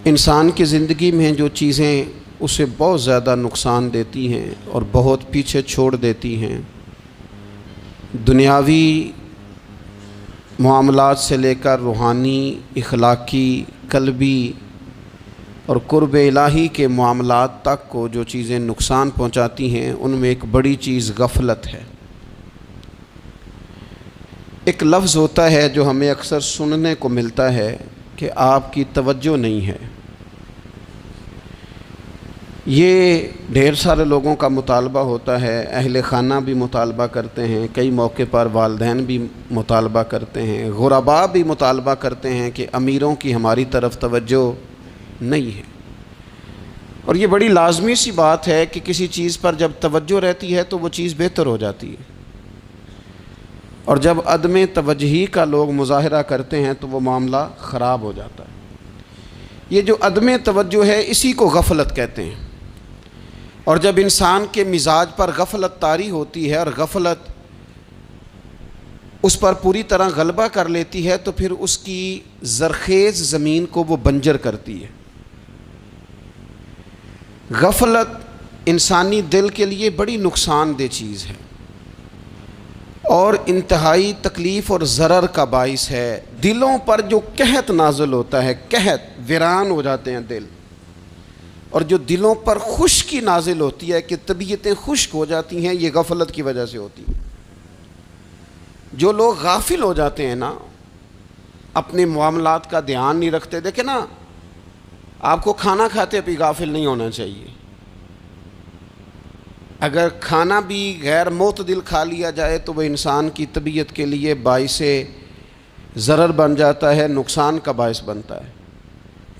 انسان کی زندگی میں جو چیزیں اسے بہت زیادہ نقصان دیتی ہیں اور بہت پیچھے چھوڑ دیتی ہیں، دنیاوی معاملات سے لے کر روحانی، اخلاقی، قلبی اور قرب الہی کے معاملات تک کو جو چیزیں نقصان پہنچاتی ہیں، ان میں ایک بڑی چیز غفلت ہے۔ ایک لفظ ہوتا ہے جو ہمیں اکثر سننے کو ملتا ہے کہ آپ کی توجہ نہیں ہے۔ یہ ڈھیر سارے لوگوں کا مطالبہ ہوتا ہے، اہل خانہ بھی مطالبہ کرتے ہیں، کئی موقع پر والدین بھی مطالبہ کرتے ہیں، غرباء بھی مطالبہ کرتے ہیں کہ امیروں کی ہماری طرف توجہ نہیں ہے۔ اور یہ بڑی لازمی سی بات ہے کہ کسی چیز پر جب توجہ رہتی ہے تو وہ چیز بہتر ہو جاتی ہے، اور جب عدم توجہی کا لوگ مظاہرہ کرتے ہیں تو وہ معاملہ خراب ہو جاتا ہے۔ یہ جو عدم توجہ ہے اسی کو غفلت کہتے ہیں، اور جب انسان کے مزاج پر غفلت طاری ہوتی ہے اور غفلت اس پر پوری طرح غلبہ کر لیتی ہے تو پھر اس کی زرخیز زمین کو وہ بنجر کرتی ہے۔ غفلت انسانی دل کے لیے بڑی نقصان دہ چیز ہے اور انتہائی تکلیف اور ضرر کا باعث ہے۔ دلوں پر جو قحط نازل ہوتا ہے، قحط، ویران ہو جاتے ہیں دل، اور جو دلوں پر خشکی نازل ہوتی ہے کہ طبیعتیں خشک ہو جاتی ہیں، یہ غفلت کی وجہ سے ہوتی ہے۔ جو لوگ غافل ہو جاتے ہیں نا، اپنے معاملات کا دھیان نہیں رکھتے، دیکھیں نا، آپ کو کھانا کھاتے بھی غافل نہیں ہونا چاہیے۔ اگر کھانا بھی غیر معتدل کھا لیا جائے تو وہ انسان کی طبیعت کے لیے باعث ضرر بن جاتا ہے، نقصان کا باعث بنتا ہے۔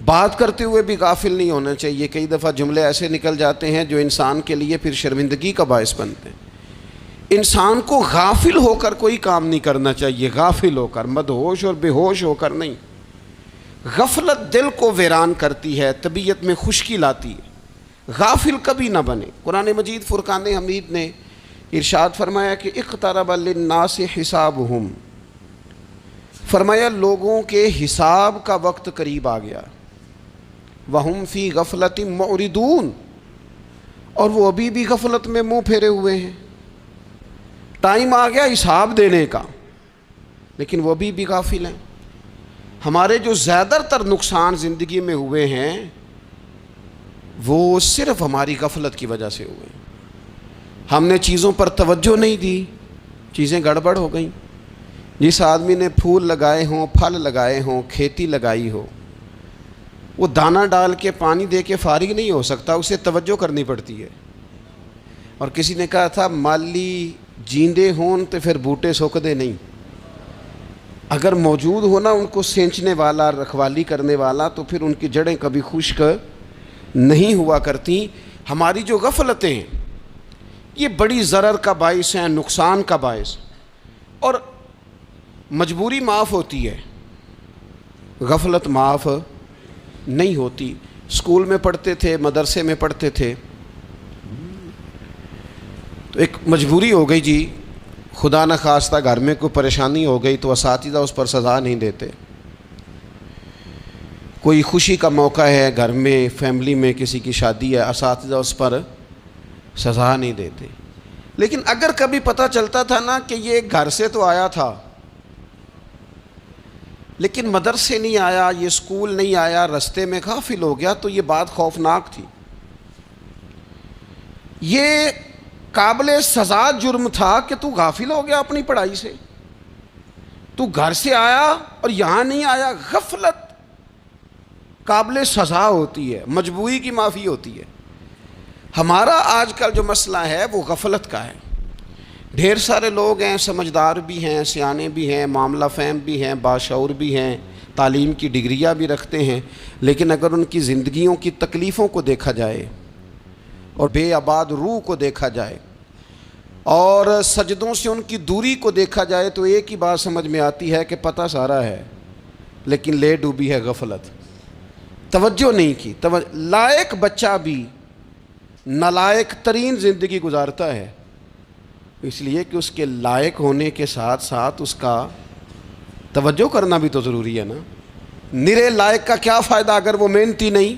بات کرتے ہوئے بھی غافل نہیں ہونا چاہیے، کئی دفعہ جملے ایسے نکل جاتے ہیں جو انسان کے لیے پھر شرمندگی کا باعث بنتے ہیں۔ انسان کو غافل ہو کر کوئی کام نہیں کرنا چاہیے، غافل ہو کر، مدہوش اور بے ہوش ہو کر نہیں۔ غفلت دل کو ویران کرتی ہے، طبیعت میں خشکی لاتی ہے۔ غافل کبھی نہ بنے۔ قرآن مجید فرقان حمید نے ارشاد فرمایا کہ اقترب للناس حسابہم، فرمایا لوگوں کے حساب کا وقت قریب آ گیا، وہم فی غفلۃ معرضون، اور وہ ابھی بھی غفلت میں منہ پھیرے ہوئے ہیں۔ ٹائم آ گیا حساب دینے کا، لیکن وہ ابھی بھی غافل ہیں۔ ہمارے جو زیادہ تر نقصان زندگی میں ہوئے ہیں وہ صرف ہماری غفلت کی وجہ سے ہوئے ہیں۔ ہم نے چیزوں پر توجہ نہیں دی، چیزیں گڑبڑ ہو گئیں۔ جس آدمی نے پھول لگائے ہوں، پھل لگائے ہوں، کھیتی لگائی ہو، وہ دانہ ڈال کے پانی دے کے فارغ نہیں ہو سکتا، اسے توجہ کرنی پڑتی ہے۔ اور کسی نے کہا تھا مالی جیندے ہون تو پھر بوٹے سوکدے نہیں، اگر موجود ہونا ان کو سینچنے والا، رکھوالی کرنے والا، تو پھر ان کی جڑیں کبھی خشک نہیں ہوا کرتی۔ ہماری جو غفلتیں ہیں یہ بڑی ضرر کا باعث ہیں، نقصان کا باعث، اور مجبوری معاف ہوتی ہے، غفلت معاف نہیں ہوتی۔ اسکول میں پڑھتے تھے، مدرسے میں پڑھتے تھے، تو ایک مجبوری ہو گئی جی، خدا نہ خواستہ گھر میں کوئی پریشانی ہو گئی تو اساتذہ اس پر سزا نہیں دیتے۔ کوئی خوشی کا موقع ہے گھر میں، فیملی میں کسی کی شادی ہے، اساتذہ اس پر سزا نہیں دیتے۔ لیکن اگر کبھی پتہ چلتا تھا نا کہ یہ گھر سے تو آیا تھا لیکن مدرسے نہیں آیا، یہ اسکول نہیں آیا، رستے میں غافل ہو گیا، تو یہ بات خوفناک تھی۔ یہ قابل سزا جرم تھا کہ تو غافل ہو گیا اپنی پڑھائی سے، تو گھر سے آیا اور یہاں نہیں آیا۔ غفلت قابل سزا ہوتی ہے، مجبوری کی معافی ہوتی ہے۔ ہمارا آج کل جو مسئلہ ہے وہ غفلت کا ہے۔ ڈھیر سارے لوگ ہیں، سمجھدار بھی ہیں، سیانے بھی ہیں، معاملہ فہم بھی ہیں، باشعور بھی ہیں، تعلیم کی ڈگریاں بھی رکھتے ہیں، لیکن اگر ان کی زندگیوں کی تکلیفوں کو دیکھا جائے اور بے آباد روح کو دیکھا جائے اور سجدوں سے ان کی دوری کو دیکھا جائے تو ایک ہی بات سمجھ میں آتی ہے کہ پتہ سارا ہے لیکن لے ڈوبی ہے غفلت، توجہ نہیں کی۔ لائق بچہ بھی نالائق ترین زندگی گزارتا ہے، اس لیے کہ اس کے لائق ہونے کے ساتھ ساتھ اس کا توجہ کرنا بھی تو ضروری ہے نا۔ نرے لائق کا کیا فائدہ اگر وہ محنتی نہیں،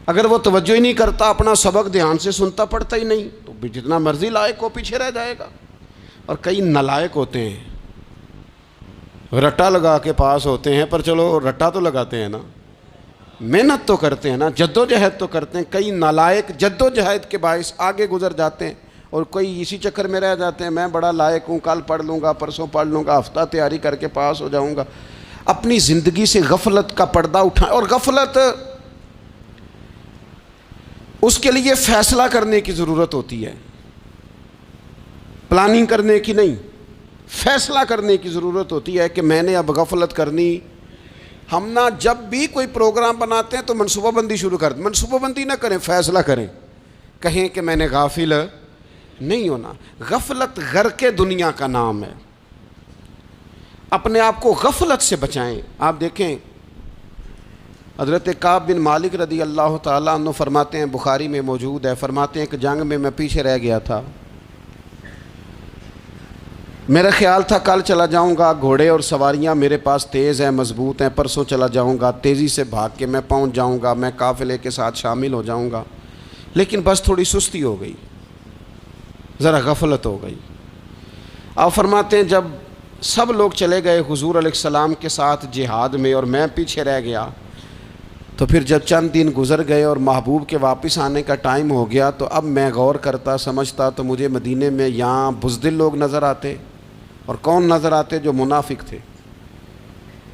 اگر وہ توجہ ہی نہیں کرتا، اپنا سبق دھیان سے سنتا پڑھتا ہی نہیں، تو جتنا مرضی لائق ہو پیچھے رہ جائے گا۔ اور کئی نالائق ہوتے ہیں، رٹا لگا کے پاس ہوتے ہیں، پر چلو رٹا تو لگاتے ہیں نا، محنت تو کرتے ہیں نا، جد و جہد تو کرتے ہیں۔ کئی نالائق جد و جہد کے باعث آگے گزر جاتے ہیں، اور کوئی اسی چکر میں رہ جاتے ہیں، میں بڑا لائق ہوں، کل پڑھ لوں گا، پرسوں پڑھ لوں گا، ہفتہ تیاری کر کے پاس ہو جاؤں گا۔ اپنی زندگی سے غفلت کا پردہ اٹھائیں، اور غفلت اس کے لیے فیصلہ کرنے کی ضرورت ہوتی ہے، پلاننگ کرنے کی نہیں، فیصلہ کرنے کی ضرورت ہوتی ہے کہ میں نے اب غفلت کرنی۔ ہم نہ جب بھی کوئی پروگرام بناتے ہیں تو منصوبہ بندی شروع کر دیں، منصوبہ بندی نہ کریں، فیصلہ کریں، کہیں کہ میں نے غافل نہیں ہونا۔ غفلت غرق دنیا کا نام ہے، اپنے آپ کو غفلت سے بچائیں۔ آپ دیکھیں حضرت کعب بن مالک رضی اللہ تعالیٰ عنہ فرماتے ہیں، بخاری میں موجود ہے، فرماتے ہیں کہ جنگ میں پیچھے رہ گیا تھا، میرا خیال تھا کل چلا جاؤں گا، گھوڑے اور سواریاں میرے پاس تیز ہیں، مضبوط ہیں، پرسوں چلا جاؤں گا، تیزی سے بھاگ کے میں پہنچ جاؤں گا، میں قافلے کے ساتھ شامل ہو جاؤں گا، لیکن بس تھوڑی سستی ہو گئی، ذرا غفلت ہو گئی۔ آپ فرماتے ہیں جب سب لوگ چلے گئے حضور علیہ السلام کے ساتھ جہاد میں اور میں پیچھے رہ گیا، تو پھر جب چند دن گزر گئے اور محبوب کے واپس آنے کا ٹائم ہو گیا، تو اب میں غور کرتا سمجھتا تو مجھے مدینے میں یہاں بزدل لوگ نظر آتے، اور کون نظر آتے؟ جو منافق تھے،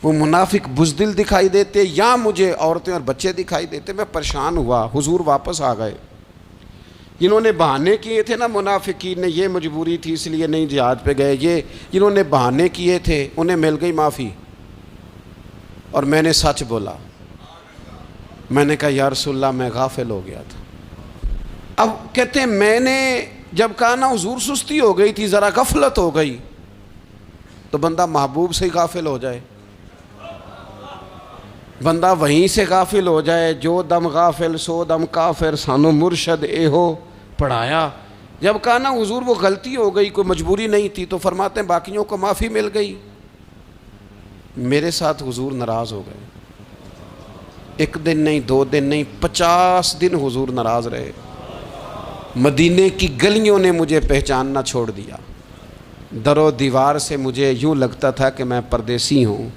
وہ منافق بزدل دکھائی دیتے، یا مجھے عورتیں اور بچے دکھائی دیتے۔ میں پریشان ہوا، حضور واپس آ گئے۔ جنہوں نے بہانے کیے تھے نا منافقین نے، یہ مجبوری تھی اس لیے نہیں جہاد پہ گئے، یہ جنہوں نے بہانے کیے تھے انہیں مل گئی معافی، اور میں نے سچ بولا، میں نے کہا یا رسول اللہ میں غافل ہو گیا تھا۔ اب کہتے ہیں میں نے جب کہا نا حضور سستی ہو گئی تھی، ذرا غفلت ہو گئی، تو بندہ محبوب سے ہی غافل ہو جائے، بندہ وہیں سے غافل ہو جائے۔ جو دم غافل سو دم کافر، سانو مرشد اے ہو پڑھایا۔ جب کہا نا حضور وہ غلطی ہو گئی، کوئی مجبوری نہیں تھی، تو فرماتے ہیں باقیوں کو معافی مل گئی، میرے ساتھ حضور ناراض ہو گئے۔ ایک دن نہیں، 2 دن نہیں، 50 دن حضور ناراض رہے۔ مدینے کی گلیوں نے مجھے پہچاننا چھوڑ دیا، در و دیوار سے مجھے یوں لگتا تھا کہ میں پردیسی ہوں۔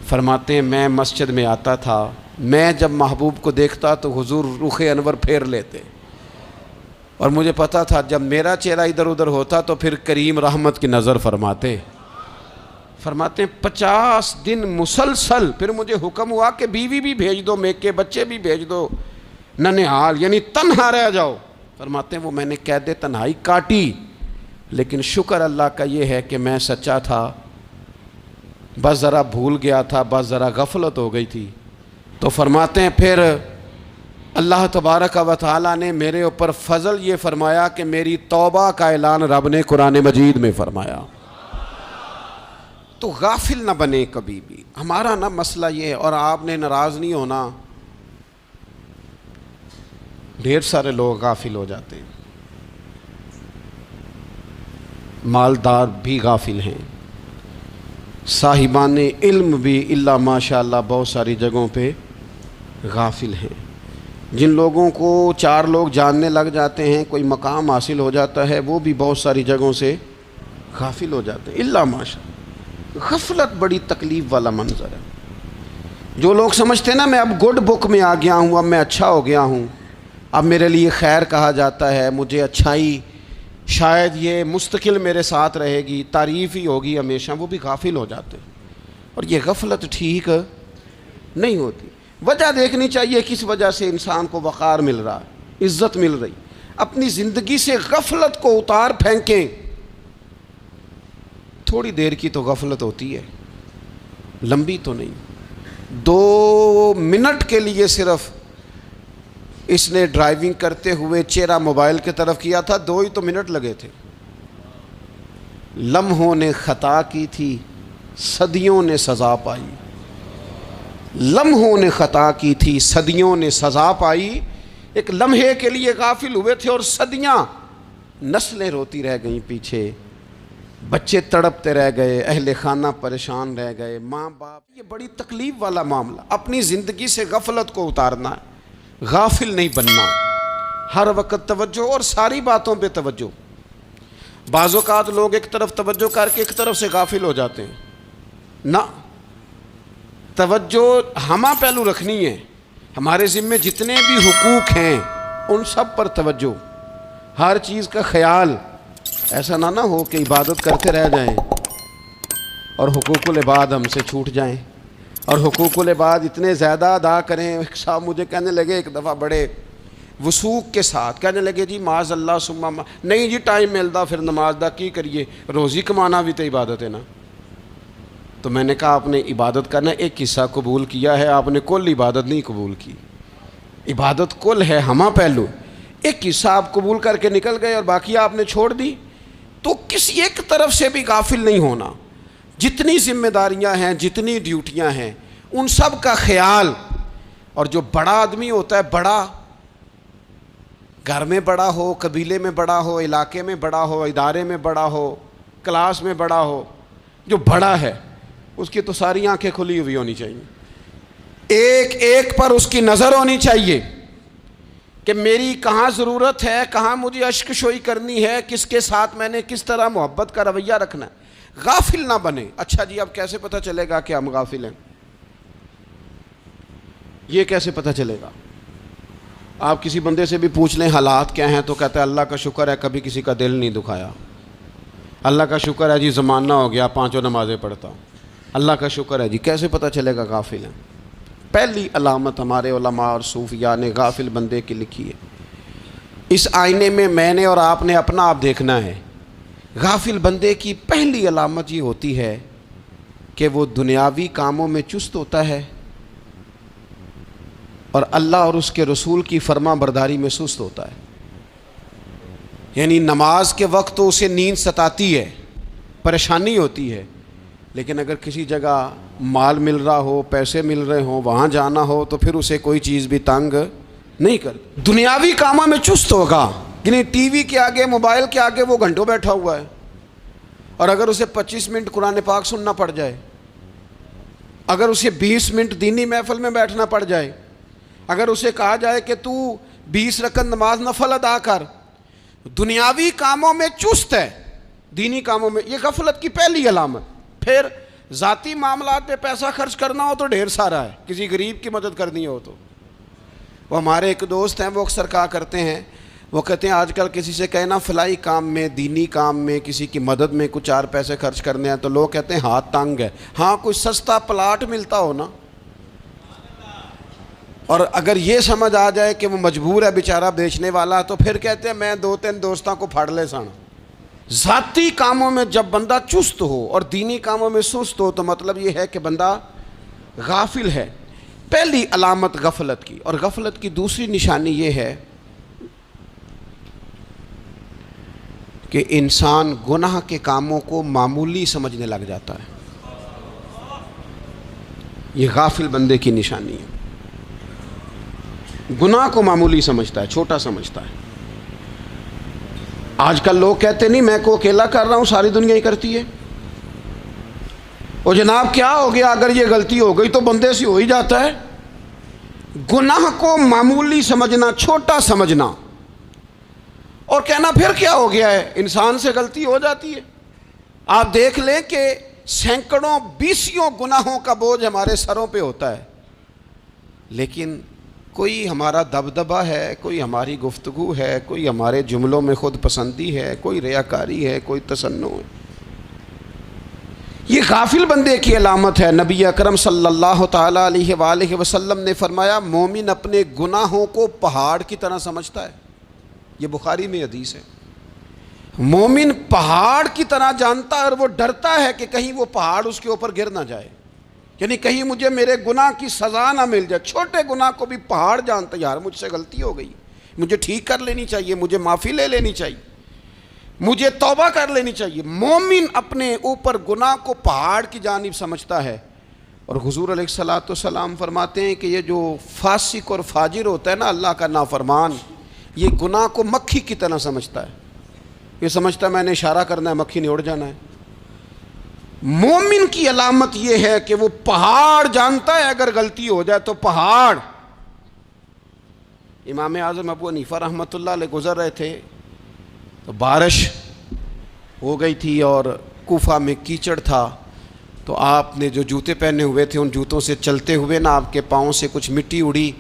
فرماتے ہیں میں مسجد میں آتا تھا، میں جب محبوب کو دیکھتا تو حضور رخ انور پھیر لیتے، اور مجھے پتا تھا جب میرا چہرہ ادھر ادھر ہوتا تو پھر کریم رحمت کی نظر فرماتے۔ فرماتے ہیں 50 دن مسلسل، پھر مجھے حکم ہوا کہ بیوی بھی بھیج دو، میکے بچے بھی بھیج دو، ننہال یعنی تنہا رہ جاؤ۔ فرماتے ہیں وہ میں نے قید تنہائی کاٹی، لیکن شکر اللہ کا یہ ہے کہ میں سچا تھا، بس ذرا بھول گیا تھا، بس ذرا غفلت ہو گئی تھی۔ تو فرماتے ہیں پھر اللہ تبارک و تعالیٰ نے میرے اوپر فضل یہ فرمایا کہ میری توبہ کا اعلان رب نے قرآن مجید میں فرمایا۔ تو غافل نہ بنے کبھی بھی۔ ہمارا نا مسئلہ یہ ہے، اور آپ نے ناراض نہیں ہونا، ڈھیر سارے لوگ غافل ہو جاتے ہیں، مالدار بھی غافل ہیں، صاحبان علم بھی الا ماشاء اللہ بہت ساری جگہوں پہ غافل ہیں۔ جن لوگوں کو 4 لوگ جاننے لگ جاتے ہیں، کوئی مقام حاصل ہو جاتا ہے، وہ بھی بہت ساری جگہوں سے غافل ہو جاتے ہیں الا ماشاء اللہ۔ غفلت بڑی تکلیف والا منظر ہے۔ جو لوگ سمجھتے ہیں نا میں اب گڈ بک میں آ گیا ہوں، اب میں اچھا ہو گیا ہوں، اب میرے لیے خیر کہا جاتا ہے، مجھے اچھائی شاید یہ مستقل میرے ساتھ رہے گی، تعریف ہی ہوگی ہمیشہ، وہ بھی غافل ہو جاتے ہیں۔ اور یہ غفلت ٹھیک نہیں ہوتی۔ وجہ دیکھنی چاہیے کس وجہ سے انسان کو وقار مل رہا ہے، عزت مل رہی۔ اپنی زندگی سے غفلت کو اتار پھینکیں۔ تھوڑی دیر کی تو غفلت ہوتی ہے، لمبی تو نہیں۔ 2 منٹ کے لیے صرف اس نے ڈرائیونگ کرتے ہوئے چہرہ موبائل کی طرف کیا تھا، 2 ہی تو منٹ لگے تھے۔ لمحوں نے خطا کی تھی، صدیوں نے سزا پائی۔ لمحوں نے خطا کی تھی، صدیوں نے سزا پائی۔ ایک لمحے کے لیے غافل ہوئے تھے اور صدیاں، نسلیں روتی رہ گئیں پیچھے۔ بچے تڑپتے رہ گئے، اہل خانہ پریشان رہ گئے، ماں باپ، یہ بڑی تکلیف والا معاملہ۔ اپنی زندگی سے غفلت کو اتارنا ہے، غافل نہیں بننا، ہر وقت توجہ اور ساری باتوں پہ توجہ۔ بعض اوقات لوگ ایک طرف توجہ کر کے ایک طرف سے غافل ہو جاتے ہیں، نہ، توجہ ہمہ پہلو رکھنی ہے۔ ہمارے ذمے جتنے بھی حقوق ہیں ان سب پر توجہ، ہر چیز کا خیال، ایسا نہ ہو کہ عبادت کرتے رہ جائیں اور حقوق العباد ہم سے چھوٹ جائیں، اور حقوق العباد اتنے زیادہ ادا کریں۔ ایک صاحب مجھے کہنے لگے ایک دفعہ بڑے وثوق کے ساتھ، کہنے لگے جی معاذ اللہ سما نہیں جی ٹائم ملتا پھر نماز دا کی کریے، روزی کمانا بھی تو عبادت ہے نا۔ تو میں نے کہا آپ نے عبادت کرنا ایک حصہ قبول کیا ہے، آپ نے کل عبادت نہیں قبول کی۔ عبادت کل ہے، ہمہ پہلو، ایک حصہ آپ قبول کر کے نکل گئے اور باقی آپ نے چھوڑ دی۔ تو کسی ایک طرف سے بھی غافل نہیں ہونا، جتنی ذمہ داریاں ہیں، جتنی ڈیوٹیاں ہیں، ان سب کا خیال۔ اور جو بڑا آدمی ہوتا ہے، بڑا، گھر میں بڑا ہو، قبیلے میں بڑا ہو، علاقے میں بڑا ہو، ادارے میں بڑا ہو، کلاس میں بڑا ہو، جو بڑا ہے اس کی تو ساری آنکھیں کھلی ہوئی ہونی چاہیے، ایک ایک پر اس کی نظر ہونی چاہیے کہ میری کہاں ضرورت ہے، کہاں مجھے اشک شوئی کرنی ہے، کس کے ساتھ میں نے کس طرح محبت کا رویہ رکھنا ہے، غافل نہ بنے۔ اچھا جی اب کیسے پتہ چلے گا کہ ہم غافل ہیں؟ یہ کیسے پتہ چلے گا؟ آپ کسی بندے سے بھی پوچھ لیں حالات کیا ہیں تو کہتا ہے اللہ کا شکر ہے کبھی کسی کا دل نہیں دکھایا، اللہ کا شکر ہے جی زمانہ ہو گیا 5 نمازیں پڑھتا ہوں، اللہ کا شکر ہے جی۔ کیسے پتہ چلے گا غافل ہیں؟ پہلی علامت ہمارے علماء اور صوفیاء نے غافل بندے کی لکھی ہے۔ اس آئینے میں نے اور آپ نے اپنا آپ دیکھنا ہے۔ غافل بندے کی پہلی علامت یہ ہوتی ہے کہ وہ دنیاوی کاموں میں چست ہوتا ہے اور اللہ اور اس کے رسول کی فرما برداری میں سست ہوتا ہے۔ یعنی نماز کے وقت تو اسے نیند ستاتی ہے، پریشانی ہوتی ہے، لیکن اگر کسی جگہ مال مل رہا ہو، پیسے مل رہے ہوں، وہاں جانا ہو تو پھر اسے کوئی چیز بھی تنگ نہیں کر۔ دنیاوی کاموں میں چست ہوگا، یعنی ٹی وی کے آگے، موبائل کے آگے وہ گھنٹوں بیٹھا ہوا ہے، اور اگر اسے 25 منٹ قرآن پاک سننا پڑ جائے، اگر اسے 20 منٹ دینی محفل میں بیٹھنا پڑ جائے، اگر اسے کہا جائے کہ تو 20 رکعت نماز نفل ادا کر، دنیاوی کاموں میں چست ہے، دینی کاموں میں، یہ غفلت کی پہلی علامت۔ پھر ذاتی معاملات پہ پیسہ خرچ کرنا ہو تو ڈھیر سارا ہے، کسی غریب کی مدد کرنی ہو تو۔ وہ ہمارے ایک دوست ہیں، وہ اکثر کہا کرتے ہیں، وہ کہتے ہیں آج کل کسی سے کہنا فلائی کام میں، دینی کام میں، کسی کی مدد میں کچھ 4 پیسے خرچ کرنے ہیں تو لوگ کہتے ہیں ہاتھ تنگ ہے۔ ہاں کوئی سستا پلاٹ ملتا ہو نا، اور اگر یہ سمجھ آ جائے کہ وہ مجبور ہے بیچارہ بیچنے والا، تو پھر کہتے ہیں میں 2-3 دوستوں کو پھاڑ لے سن۔ ذاتی کاموں میں جب بندہ چست ہو اور دینی کاموں میں سست ہو تو مطلب یہ ہے کہ بندہ غافل ہے۔ پہلی علامت غفلت کی۔ اور غفلت کی دوسری نشانی یہ ہے کہ انسان گناہ کے کاموں کو معمولی سمجھنے لگ جاتا ہے، یہ غافل بندے کی نشانی ہے۔ گناہ کو معمولی سمجھتا ہے، چھوٹا سمجھتا ہے۔ آج کل لوگ کہتے نہیں میں کو اکیلا کر رہا ہوں، ساری دنیا ہی کرتی ہے۔ اور جناب کیا ہو گیا اگر یہ غلطی ہو گئی تو بندے سے ہو ہی جاتا ہے۔ گناہ کو معمولی سمجھنا، چھوٹا سمجھنا، اور کہنا پھر کیا ہو گیا ہے، انسان سے غلطی ہو جاتی ہے۔ آپ دیکھ لیں کہ سینکڑوں بیسیوں گناہوں کا بوجھ ہمارے سروں پہ ہوتا ہے، لیکن کوئی ہمارا دبدبہ ہے، کوئی ہماری گفتگو ہے، کوئی ہمارے جملوں میں خود پسندی ہے، کوئی ریاکاری ہے، کوئی تصنع ہے۔ یہ غافل بندے کی علامت ہے۔ نبی اکرم صلی اللہ تعالیٰ علیہ وآلہ وسلم نے فرمایا مومن اپنے گناہوں کو پہاڑ کی طرح سمجھتا ہے، یہ بخاری میں حدیث ہے۔ مومن پہاڑ کی طرح جانتا ہے اور وہ ڈرتا ہے کہ کہیں وہ پہاڑ اس کے اوپر گر نہ جائے، یعنی کہیں مجھے میرے گناہ کی سزا نہ مل جائے۔ چھوٹے گناہ کو بھی پہاڑ جانتا ہے، یار مجھ سے غلطی ہو گئی، مجھے ٹھیک کر لینی چاہیے، مجھے معافی لے لینی چاہیے، مجھے توبہ کر لینی چاہیے۔ مومن اپنے اوپر گناہ کو پہاڑ کی جانب سمجھتا ہے۔ اور حضور علیہ الصلوۃ والسلام فرماتے ہیں کہ یہ جو فاسق اور فاجر ہوتا ہے نا، اللہ کا نافرمان، یہ گناہ کو مکھی کی طرح سمجھتا ہے۔ یہ سمجھتا ہے میں نے اشارہ کرنا ہے، مکھی نے اڑ جانا ہے۔ مومن کی علامت یہ ہے کہ وہ پہاڑ جانتا ہے اگر غلطی ہو جائے تو پہاڑ. امام اعظم ابو حنیفہ رحمۃ اللہ علیہ گزر رہے تھے تو بارش ہو گئی تھی اور کوفہ میں کیچڑ تھا، تو آپ نے جو جوتے پہنے ہوئے تھے ان جوتوں سے چلتے ہوئے نا آپ کے پاؤں سے کچھ مٹی اڑی،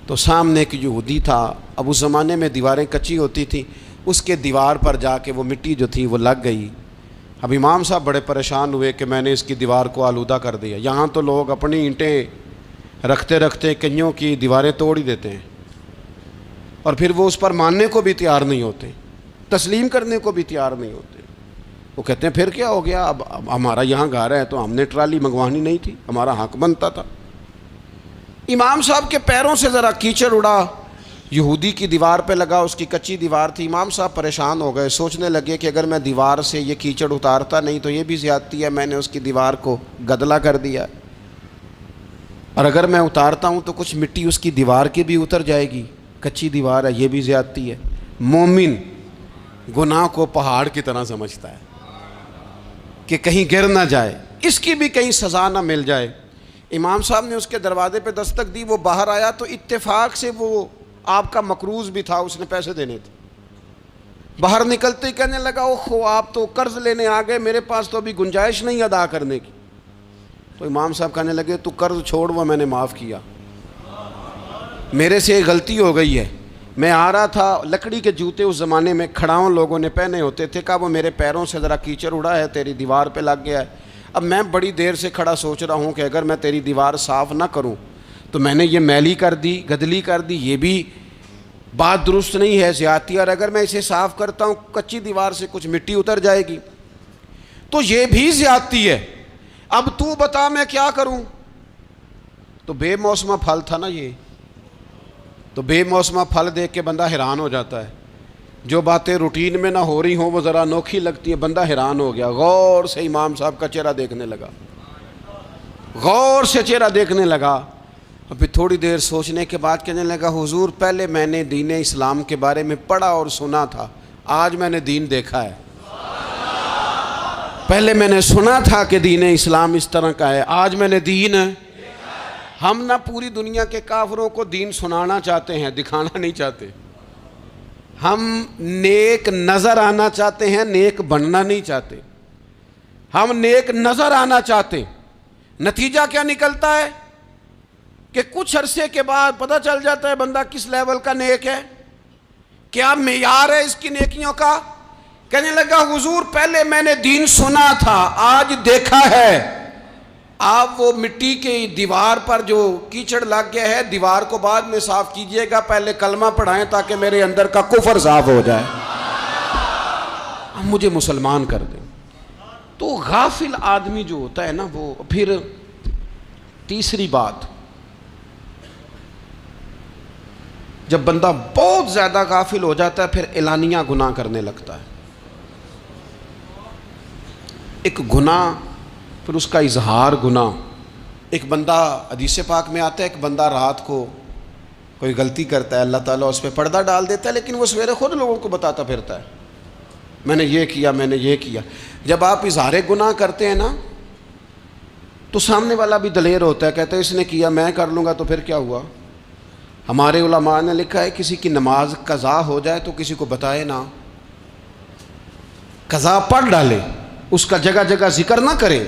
تو سامنے ایک یہودی تھا، اب اس زمانے میں دیواریں کچی ہوتی تھیں، اس کے دیوار پر جا کے وہ مٹی جو تھی وہ لگ گئی. اب امام صاحب بڑے پریشان ہوئے کہ میں نے اس کی دیوار کو آلودہ کر دیا. یہاں تو لوگ اپنی اینٹیں رکھتے رکھتے کئیوں کی دیواریں توڑ ہی دیتے ہیں، اور پھر وہ اس پر ماننے کو بھی تیار نہیں ہوتے، تسلیم کرنے کو بھی تیار نہیں ہوتے. وہ کہتے ہیں پھر کیا ہو گیا، اب ہمارا یہاں گھر ہے تو ہم نے ٹرالی منگوانی نہیں تھی، ہمارا حق بنتا تھا. امام صاحب کے پیروں سے ذرا کیچڑ اڑا، یہودی کی دیوار پہ لگا، اس کی کچی دیوار تھی. امام صاحب پریشان ہو گئے، سوچنے لگے کہ اگر میں دیوار سے یہ کیچڑ اتارتا نہیں تو یہ بھی زیادتی ہے، میں نے اس کی دیوار کو گدلا کر دیا، اور اگر میں اتارتا ہوں تو کچھ مٹی اس کی دیوار کی بھی اتر جائے گی، کچی دیوار ہے، یہ بھی زیادتی ہے. مومن گناہ کو پہاڑ کی طرح سمجھتا ہے کہ کہیں گر نہ جائے، اس کی بھی کہیں سزا نہ مل جائے. امام صاحب نے اس کے دروازے پہ دستک دی، وہ باہر آیا تو اتفاق سے وہ آپ کا مقروض بھی تھا، اس نے پیسے دینے تھے. باہر نکلتے ہی کہنے لگا اوہ آپ تو قرض لینے آ گئے، میرے پاس تو ابھی گنجائش نہیں ادا کرنے کی. تو امام صاحب کہنے لگے تو قرض چھوڑ، وہ میں نے معاف کیا، میرے سے ایک غلطی ہو گئی ہے. میں آ رہا تھا، لکڑی کے جوتے اس زمانے میں کھڑاؤں لوگوں نے پہنے ہوتے تھے، کہا وہ میرے پیروں سے ذرا کیچڑ اڑا ہے، تیری دیوار پہ لگ گیا ہے. اب میں بڑی دیر سے کھڑا سوچ رہا ہوں کہ اگر میں تیری دیوار صاف نہ کروں تو میں نے یہ میلی کر دی، گدلی کر دی، یہ بھی بات درست نہیں ہے، زیادتی، اور اگر میں اسے صاف کرتا ہوں کچی دیوار سے کچھ مٹی اتر جائے گی تو یہ بھی زیادتی ہے. اب تو بتا میں کیا کروں. تو بے موسمہ پھل تھا نا یہ، تو بے موسمہ پھل دیکھ کے بندہ حیران ہو جاتا ہے. جو باتیں روٹین میں نہ ہو رہی ہوں وہ ذرا انوکھی لگتی ہیں، بندہ حیران ہو گیا. غور سے امام صاحب کا چہرہ دیکھنے لگا، غور سے چہرہ دیکھنے لگا، اور پھر تھوڑی دیر سوچنے کے بعد کہنے لگا حضور پہلے میں نے دین اسلام کے بارے میں پڑھا اور سنا تھا، آج میں نے دین دیکھا ہے. پہلے میں نے سنا تھا کہ دین اسلام اس طرح کا ہے، آج میں نے دین. ہم نہ پوری دنیا کے کافروں کو دین سنانا چاہتے ہیں، دکھانا نہیں چاہتے. ہم نیک نظر آنا چاہتے ہیں، نیک بننا نہیں چاہتے. ہم نیک نظر آنا چاہتے. نتیجہ کیا نکلتا ہے کہ کچھ عرصے کے بعد پتہ چل جاتا ہے بندہ کس لیول کا نیک ہے، کیا معیار ہے اس کی نیکیوں کا. کہنے لگا حضور پہلے میں نے دین سنا تھا، آج دیکھا ہے. آپ وہ مٹی کی دیوار پر جو کیچڑ لگ گیا ہے، دیوار کو بعد میں صاف کیجئے گا، پہلے کلمہ پڑھائیں تاکہ میرے اندر کا کفر صاف ہو جائے، مجھے مسلمان کر دیں. تو غافل آدمی جو ہوتا ہے نا وہ پھر تیسری بات، جب بندہ بہت زیادہ غافل ہو جاتا ہے پھر اعلانیہ گناہ کرنے لگتا ہے. ایک گناہ پھر اس کا اظہار گناہ. ایک بندہ حدیث پاک میں آتا ہے، ایک بندہ رات کو کوئی غلطی کرتا ہے، اللہ تعالیٰ اس پہ پردہ ڈال دیتا ہے، لیکن وہ سویرے خود لوگوں کو بتاتا پھرتا ہے میں نے یہ کیا، میں نے یہ کیا. جب آپ اظہار گناہ کرتے ہیں نا تو سامنے والا بھی دلیر ہوتا ہے، کہتا ہے اس نے کیا میں کر لوں گا تو پھر کیا ہوا. ہمارے علماء نے لکھا ہے کسی کی نماز قضا ہو جائے تو کسی کو بتائے نہ، قضا پڑھ ڈالے، اس کا جگہ جگہ ذکر نہ کرے.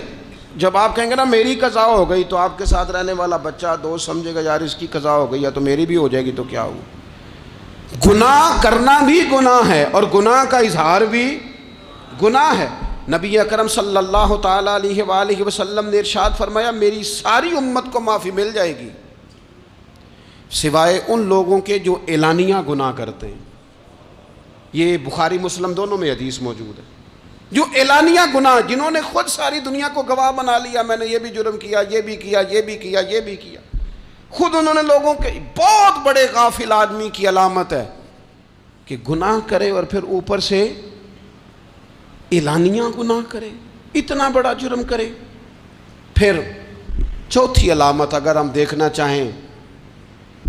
جب آپ کہیں گے نا میری قضا ہو گئی تو آپ کے ساتھ رہنے والا بچہ دوست سمجھے گا یار اس کی قضا ہو گئی یا تو میری بھی ہو جائے گی تو کیا ہوا. گناہ کرنا بھی گناہ ہے اور گناہ کا اظہار بھی گناہ ہے. نبی اکرم صلی اللہ تعالیٰ علیہ وآلہ وسلم نے ارشاد فرمایا میری ساری امت کو معافی مل جائے گی سوائے ان لوگوں کے جو اعلانیہ گناہ کرتے ہیں. یہ بخاری مسلم دونوں میں حدیث موجود ہے. جو اعلانیہ گناہ، جنہوں نے خود ساری دنیا کو گواہ بنا لیا میں نے یہ بھی جرم کیا، یہ بھی کیا، یہ بھی کیا، یہ بھی کیا، خود انہوں نے لوگوں کے، بہت بڑے غافل آدمی کی علامت ہے کہ گناہ کرے اور پھر اوپر سے اعلانیہ گناہ کرے، اتنا بڑا جرم کرے. پھر چوتھی علامت اگر ہم دیکھنا چاہیں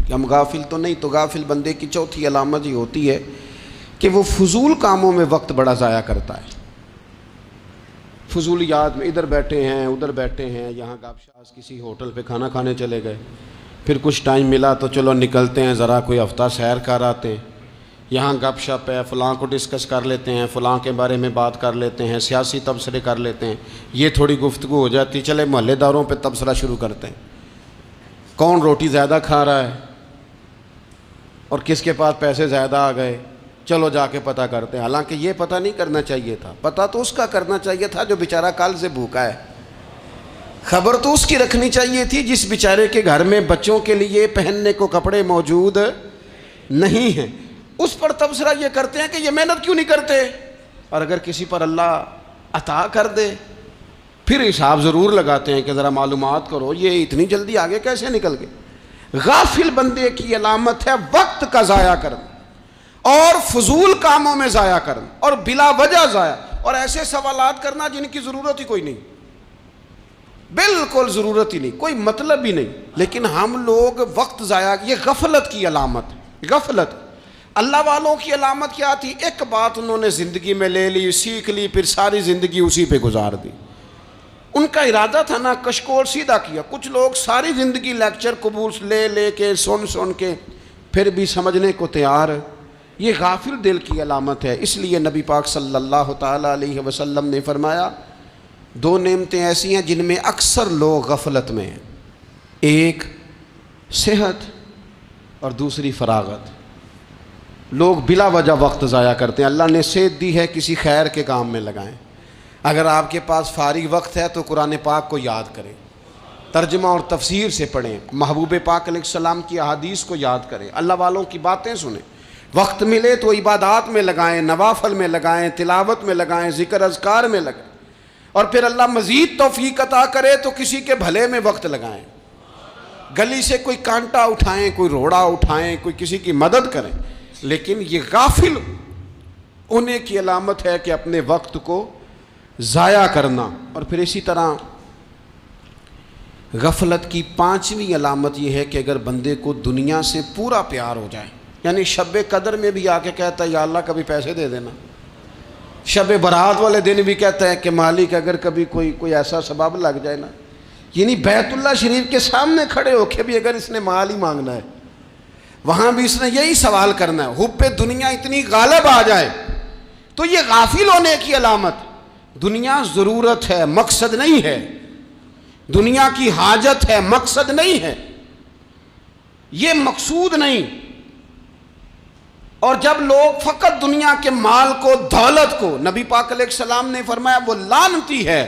کہ ہم غافل تو نہیں، تو غافل بندے کی چوتھی علامت یہ ہوتی ہے کہ وہ فضول کاموں میں وقت بڑا ضائع کرتا ہے. فضولیات میں ادھر بیٹھے ہیں ادھر بیٹھے ہیں، یہاں گپ شپ، کسی ہوٹل پہ کھانا کھانے چلے گئے، پھر کچھ ٹائم ملا تو چلو نکلتے ہیں ذرا کوئی ہفتہ سیر کر آتے ہیں، یہاں گپ شپ ہے، فلاں کو ڈسکس کر لیتے ہیں، فلاں کے بارے میں بات کر لیتے ہیں، سیاسی تبصرے کر لیتے ہیں، یہ تھوڑی گفتگو ہو جاتی، چلے محلے داروں پہ تبصرہ شروع کرتے ہیں، کون روٹی زیادہ کھا رہا ہے اور کس کے پاس پیسے زیادہ آ گئے، چلو جا کے پتہ کرتے ہیں۔ حالانکہ یہ پتہ نہیں کرنا چاہیے تھا، پتہ تو اس کا کرنا چاہیے تھا جو بیچارہ کل سے بھوکا ہے، خبر تو اس کی رکھنی چاہیے تھی جس بیچارے کے گھر میں بچوں کے لیے پہننے کو کپڑے موجود نہیں ہیں، اس پر تبصرہ یہ کرتے ہیں کہ یہ محنت کیوں نہیں کرتے، اور اگر کسی پر اللہ عطا کر دے پھر حساب ضرور لگاتے ہیں کہ ذرا معلومات کرو یہ اتنی جلدی آگے کیسے نکل گئے۔ غافل بندے کی علامت ہے وقت کا ضائع کرنا اور فضول کاموں میں ضائع کرنا اور بلا وجہ ضائع، اور ایسے سوالات کرنا جن کی ضرورت ہی کوئی نہیں، بالکل ضرورت ہی نہیں، کوئی مطلب ہی نہیں، لیکن ہم لوگ وقت ضائع، یہ غفلت کی علامت، غفلت۔ اللہ والوں کی علامت کیا تھی؟ ایک بات انہوں نے زندگی میں لے لی، سیکھ لی، پھر ساری زندگی اسی پہ گزار دی۔ ان کا ارادہ تھا نا کشکول سیدھا کیا۔ کچھ لوگ ساری زندگی لیکچر قبول لے لے کے سن کے پھر بھی سمجھنے کو تیار، یہ غافل دل کی علامت ہے۔ اس لیے نبی پاک صلی اللہ تعالیٰ علیہ وسلم نے فرمایا دو نعمتیں ایسی ہیں جن میں اکثر لوگ غفلت میں ہیں، ایک صحت اور دوسری فراغت۔ لوگ بلا وجہ وقت ضائع کرتے ہیں۔ اللہ نے صحت دی ہے، کسی خیر کے کام میں لگائیں۔ اگر آپ کے پاس فارغ وقت ہے تو قرآن پاک کو یاد کریں، ترجمہ اور تفسیر سے پڑھیں، محبوب پاک علیہ السلام کی احادیث کو یاد کریں، اللہ والوں کی باتیں سنیں۔ وقت ملے تو عبادات میں لگائیں، نوافل میں لگائیں، تلاوت میں لگائیں، ذکر اذکار میں لگائیں، اور پھر اللہ مزید توفیق عطا کرے تو کسی کے بھلے میں وقت لگائیں، گلی سے کوئی کانٹا اٹھائیں، کوئی روڑا اٹھائیں، کوئی کسی کی مدد کریں۔ لیکن یہ غافل ہونے کی علامت ہے کہ اپنے وقت کو ضائع کرنا۔ اور پھر اسی طرح غفلت کی پانچویں علامت یہ ہے کہ اگر بندے کو دنیا سے پورا پیار ہو جائے، یعنی شب قدر میں بھی آ کے کہتا ہے یا اللہ کبھی پیسے دے دینا، شب برات والے دن بھی کہتا ہے کہ مالک اگر کبھی کوئی ایسا سبب لگ جائے نا، یعنی بیت اللہ شریف کے سامنے کھڑے ہو کے بھی اگر اس نے مال ہی مانگنا ہے وہاں بھی اس نے یہی سوال کرنا ہے، حب دنیا اتنی غالب آ جائے تو یہ غافل ہونے کی علامت۔ دنیا ضرورت ہے، مقصد نہیں ہے، دنیا کی حاجت ہے، مقصد نہیں ہے، یہ مقصود نہیں۔ اور جب لوگ فقط دنیا کے مال کو، دولت کو، نبی پاک علیہ السلام نے فرمایا وہ لعنتی ہے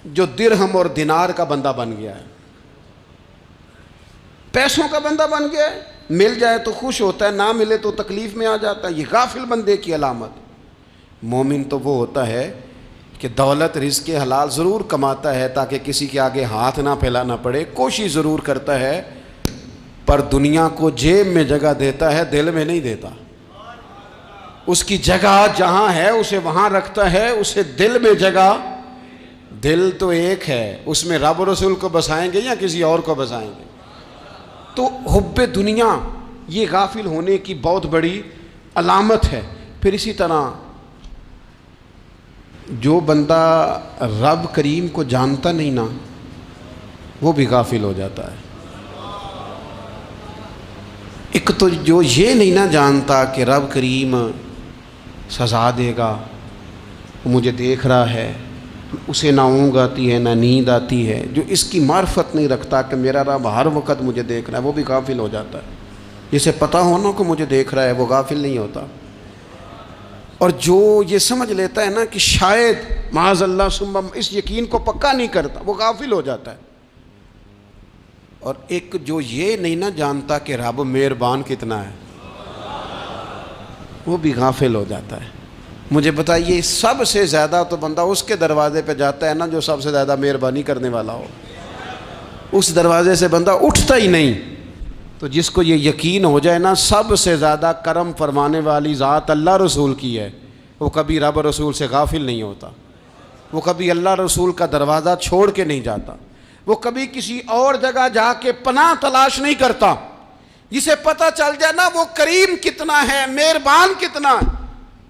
جو درہم اور دینار کا بندہ بن گیا ہے، پیسوں کا بندہ بن گیا ہے، مل جائے تو خوش ہوتا ہے، نہ ملے تو تکلیف میں آ جاتا ہے۔ یہ غافل بندے کی علامت۔ مومن تو وہ ہوتا ہے کہ دولت رزق حلال ضرور کماتا ہے تاکہ کسی کے آگے ہاتھ نہ پھیلانا پڑے، کوشش ضرور کرتا ہے، پر دنیا کو جیب میں جگہ دیتا ہے، دل میں نہیں دیتا۔ اس کی جگہ جہاں ہے اسے وہاں رکھتا ہے، اسے دل میں جگہ، دل تو ایک ہے، اس میں رب و رسول کو بسائیں گے یا کسی اور کو بسائیں گے؟ تو حب دنیا یہ غافل ہونے کی بہت بڑی علامت ہے۔ پھر اسی طرح جو بندہ رب کریم کو جانتا نہیں نا وہ بھی غافل ہو جاتا ہے۔ ایک تو جو یہ نہیں نہ جانتا کہ رب کریم سزا دے گا، وہ مجھے دیکھ رہا ہے، اسے نہ اونگ آتی ہے نہ نیند آتی ہے، جو اس کی معرفت نہیں رکھتا کہ میرا رب ہر وقت مجھے دیکھ رہا ہے، وہ بھی غافل ہو جاتا ہے۔ جسے پتہ ہونا کہ مجھے دیکھ رہا ہے وہ غافل نہیں ہوتا۔ اور جو یہ سمجھ لیتا ہے نا کہ شاید معاذ اللہ ثم، اس یقین کو پکا نہیں کرتا، وہ غافل ہو جاتا ہے۔ اور ایک جو یہ نہیں نہ جانتا کہ رب مہربان کتنا ہے، وہ بھی غافل ہو جاتا ہے۔ مجھے بتائیے سب سے زیادہ تو بندہ اس کے دروازے پہ جاتا ہے نا جو سب سے زیادہ مہربانی کرنے والا ہو، اس دروازے سے بندہ اٹھتا ہی نہیں۔ تو جس کو یہ یقین ہو جائے نا سب سے زیادہ کرم فرمانے والی ذات اللہ رسول کی ہے، وہ کبھی رب رسول سے غافل نہیں ہوتا، وہ کبھی اللہ رسول کا دروازہ چھوڑ کے نہیں جاتا، وہ کبھی کسی اور جگہ جا کے پناہ تلاش نہیں کرتا۔ جسے پتہ چل جائے نا وہ کریم کتنا ہے، مہربان کتنا ہے،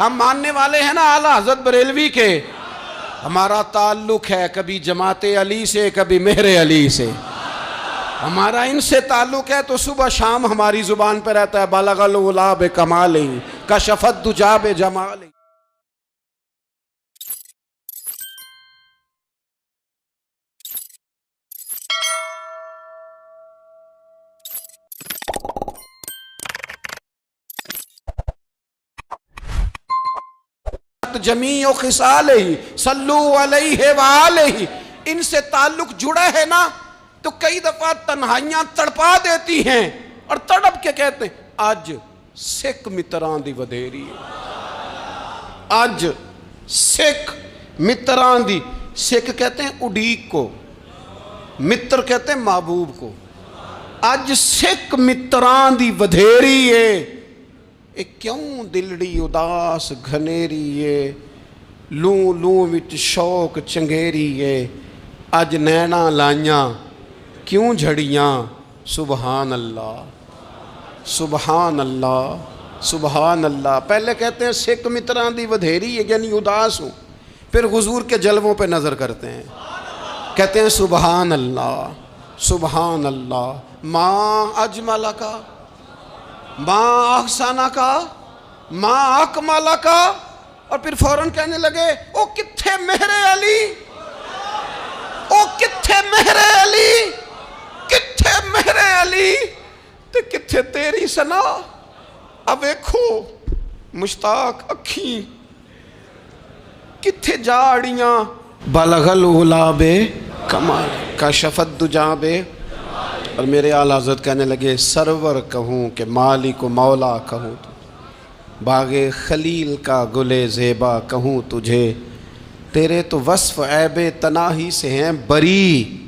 ہم ماننے والے ہیں نا اعلیٰ حضرت بریلوی کے، ہمارا تعلق ہے کبھی جماعت علی سے کبھی مہر علی سے، ہمارا ان سے تعلق ہے تو صبح شام ہماری زبان پہ رہتا ہے بالغ العلا بکمالہ کشف الدجی بجمالہ۔ جمیع خصالہ صلو علیہ وآلہ، ان سے تعلق جڑا ہے نا تو کئی دفعہ تنہائیاں تڑپا دیتی ہیں اور تڑپ کے کہتے ہیں آج سکھ متران دی ودھیری ہے، آج سکھ متران دی، سکھ کہتے ہیں اڈیق کو، متر کہتے ہیں محبوب کو، آج سکھ متران دی ودھیری ہے، کیوں دلڑی اداس گھنیری ہے، لوں لوں وچ شوق چنگیری ہے، اج نینا لائیاں کیوں جھڑیاں، سبحان اللہ سبحان اللہ سبحان اللہ۔ پہلے کہتے ہیں سکھ متران دی ودھیری ہے یعنی اداس ہوں، پھر حضور کے جلووں پہ نظر کرتے ہیں، کہتے ہیں سبحان اللہ سبحان اللہ، ماں اجمل کا، ماں احسانہ کا، ماں اکمالہ کا، اور پھر فوراً کہنے لگے او کتھے مہر علی، او کتھے مہر علی، کتھے مہر علی تے کتھے تیری سنا، اب ویکھو مشتاق اکھیں کتھے جاڑیاں، بلغ العلا بکمال کشف الدجی بے، اور میرے اعلیٰ حضرت کہنے لگے سرور کہوں کہ مالک و مولا کہوں، باغ خلیل کا گلے زیبا کہوں تجھے، تیرے تو وصف عیب تناہی سے ہیں بری،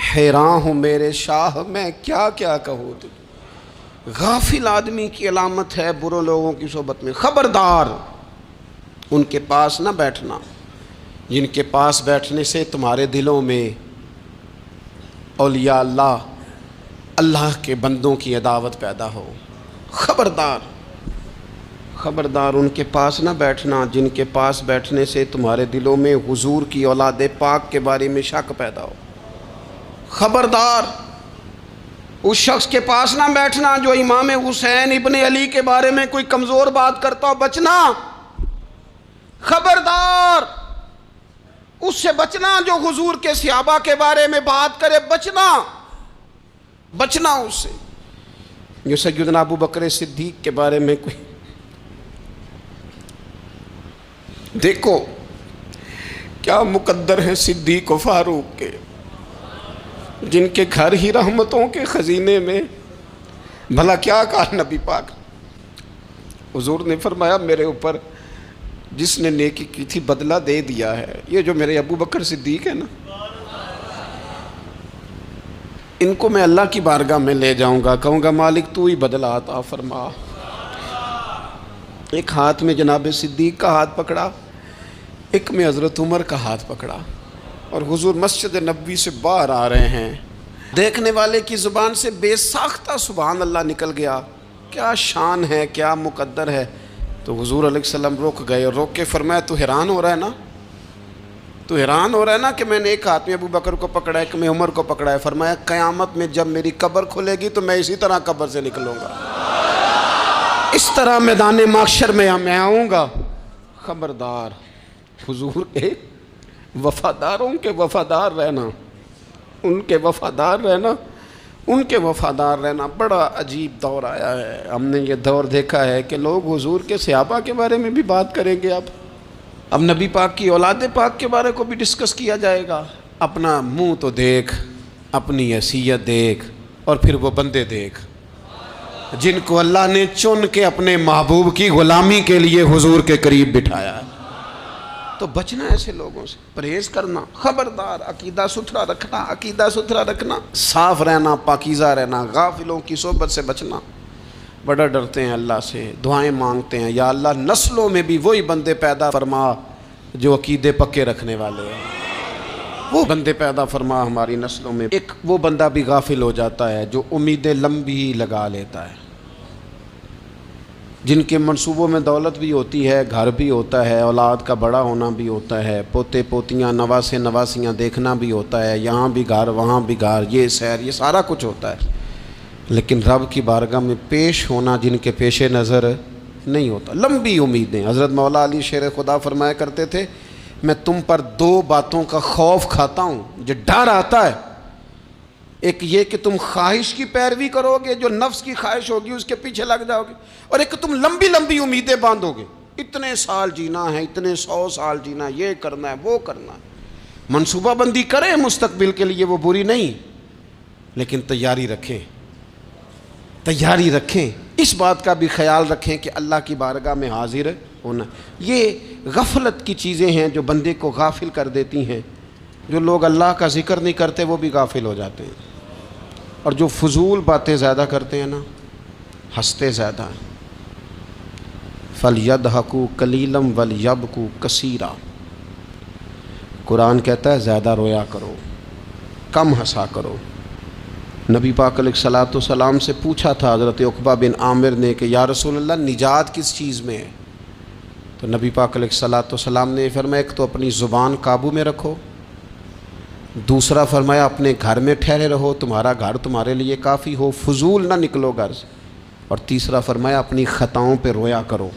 حیران ہوں میرے شاہ میں کیا کیا کہوں تجھے۔ غافل آدمی کی علامت ہے برے لوگوں کی صحبت میں، خبردار ان کے پاس نہ بیٹھنا جن کے پاس بیٹھنے سے تمہارے دلوں میں اولیاء اللہ، اللہ کے بندوں کی عداوت پیدا ہو، خبردار خبردار ان کے پاس نہ بیٹھنا جن کے پاس بیٹھنے سے تمہارے دلوں میں حضور کی اولاد پاک کے بارے میں شک پیدا ہو، خبردار اس شخص کے پاس نہ بیٹھنا جو امام حسین ابن علی کے بارے میں کوئی کمزور بات کرتا ہو، بچنا، خبردار اس سے بچنا جو حضور کے صحابہ کے بارے میں بات کرے، بچنا اس سے، جو سیدنا ابو بکر صدیق کے بارے میں کوئی، دیکھو کیا مقدر ہے صدیق و فاروق کے، جن کے گھر ہی رحمتوں کے خزینے میں، بھلا کیا کہا نبی پاک، حضور نے فرمایا میرے اوپر جس نے نیکی کی تھی بدلہ دے دیا ہے، یہ جو میرے ابو بکر صدیق ہے نا، ان کو میں اللہ کی بارگاہ میں لے جاؤں گا، کہوں گا مالک تو ہی بدلہ عطا فرما۔ ایک ہاتھ میں جناب صدیق کا ہاتھ پکڑا، ایک میں حضرت عمر کا ہاتھ پکڑا، اور حضور مسجد نبوی سے باہر آ رہے ہیں، دیکھنے والے کی زبان سے بے ساختہ سبحان اللہ نکل گیا، کیا شان ہے کیا مقدر ہے، تو حضور علیہ السلام رک گئے، اور روک کے فرمایا تو حیران ہو رہا ہے نا، تو حیران ہو رہا ہے نا کہ میں نے ایک ہاتھ میں ابو بکر کو پکڑا ہے، ایک میں عمر کو پکڑا ہے، فرمایا قیامت میں جب میری قبر کھلے گی تو میں اسی طرح قبر سے نکلوں گا، اس طرح میدان محشر میں میں آؤں گا۔ خبردار حضور کے وفاداروں کے وفادار رہنا، ان کے وفادار رہنا، ان کے وفادار رہنا۔ بڑا عجیب دور آیا ہے، ہم نے یہ دور دیکھا ہے کہ لوگ حضور کے صحابہ کے بارے میں بھی بات کریں گے، اب نبی پاک کی اولاد پاک کے بارے کو بھی ڈسکس کیا جائے گا۔ اپنا منہ تو دیکھ، اپنی حیثیت دیکھ، اور پھر وہ بندے دیکھ جن کو اللہ نے چن کے اپنے محبوب کی غلامی کے لیے حضور کے قریب بٹھایا ہے۔ تو بچنا ایسے لوگوں سے، پرہیز کرنا، خبردار عقیدہ ستھرا رکھنا، عقیدہ ستھرا رکھنا، صاف رہنا، پاکیزہ رہنا، غافلوں کی صحبت سے بچنا۔ بڑا ڈرتے ہیں اللہ سے، دعائیں مانگتے ہیں یا اللہ نسلوں میں بھی وہی بندے پیدا فرما جو عقیدے پکے رکھنے والے ہیں، وہ بندے پیدا فرما ہماری نسلوں میں۔ ایک وہ بندہ بھی غافل ہو جاتا ہے جو امیدیں لمبی لگا لیتا ہے، جن کے منصوبوں میں دولت بھی ہوتی ہے، گھر بھی ہوتا ہے، اولاد کا بڑا ہونا بھی ہوتا ہے، پوتے پوتیاں نواسے نواسیاں دیکھنا بھی ہوتا ہے، یہاں بھی گھر وہاں بھی گھر، یہ سیر، یہ سارا کچھ ہوتا ہے، لیکن رب کی بارگاہ میں پیش ہونا جن کے پیش نظر نہیں ہوتا۔ لمبی امیدیں۔ حضرت مولا علی شیر خدا فرمایا کرتے تھے، میں تم پر دو باتوں کا خوف کھاتا ہوں، جو ڈر آتا ہے، ایک یہ کہ تم خواہش کی پیروی کرو گے، جو نفس کی خواہش ہوگی اس کے پیچھے لگ جاؤ گے، اور ایک کہ تم لمبی لمبی امیدیں باندھو گے، اتنے سال جینا ہے، اتنے 100 سال جینا ہے، یہ کرنا ہے وہ کرنا ہے۔ منصوبہ بندی کریں مستقبل کے لیے، وہ بری نہیں، لیکن تیاری رکھیں، تیاری رکھیں، اس بات کا بھی خیال رکھیں کہ اللہ کی بارگاہ میں حاضر ہونا۔ یہ غفلت کی چیزیں ہیں جو بندے کو غافل کر دیتی ہیں۔ جو لوگ اللہ کا ذکر نہیں کرتے وہ بھی غافل ہو جاتے ہیں، اور جو فضول باتیں زیادہ کرتے ہیں نا، ہنستے زیادہ ہیں۔ فَلْيَضْحَكُوا قَلِيلًا وَلْيَبْكُوا كَثِيرًا، قرآن کہتا ہے زیادہ رویا کرو، کم ہنسا کرو۔ نبی پاک علیہ الصلوۃ والسلام سے پوچھا تھا حضرت عقبہ بن عامر نے کہ یا رسول اللہ نجات کس چیز میں ہے؟ تو نبی پاک علیہ الصلوۃ والسلام نے فرمایا ایک تو اپنی زبان قابو میں رکھو، دوسرا فرمایا اپنے گھر میں ٹھہرے رہو، تمہارا گھر تمہارے لیے کافی ہو، فضول نہ نکلو گھر سے، اور تیسرا فرمایا اپنی خطاؤں پہ رویا کرو۔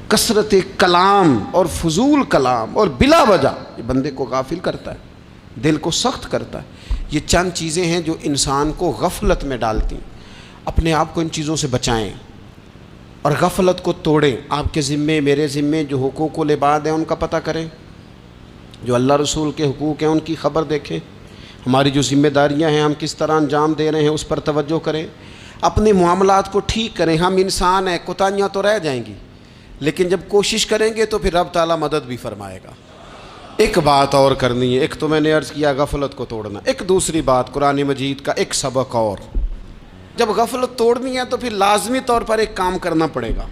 کثرت کلام اور فضول کلام اور بلا وجہ یہ بندے کو غافل کرتا ہے، دل کو سخت کرتا ہے۔ یہ چند چیزیں ہیں جو انسان کو غفلت میں ڈالتی ہیں۔ اپنے آپ کو ان چیزوں سے بچائیں اور غفلت کو توڑیں۔ آپ کے ذمے، میرے ذمے جو حقوق و العباد ہیں ان کا پتہ کریں، جو اللہ رسول کے حقوق ہیں ان کی خبر دیکھیں، ہماری جو ذمہ داریاں ہیں ہم کس طرح انجام دے رہے ہیں اس پر توجہ کریں، اپنے معاملات کو ٹھیک کریں۔ ہم انسان ہیں، کوتاہیاں تو رہ جائیں گی، لیکن جب کوشش کریں گے تو پھر رب تعالیٰ مدد بھی فرمائے گا۔ ایک بات اور کرنی ہے، ایک تو میں نے عرض کیا غفلت کو توڑنا، ایک دوسری بات قرآن مجید کا ایک سبق اور، جب غفلت توڑنی ہے تو پھر لازمی طور پر ایک کام کرنا پڑے گا۔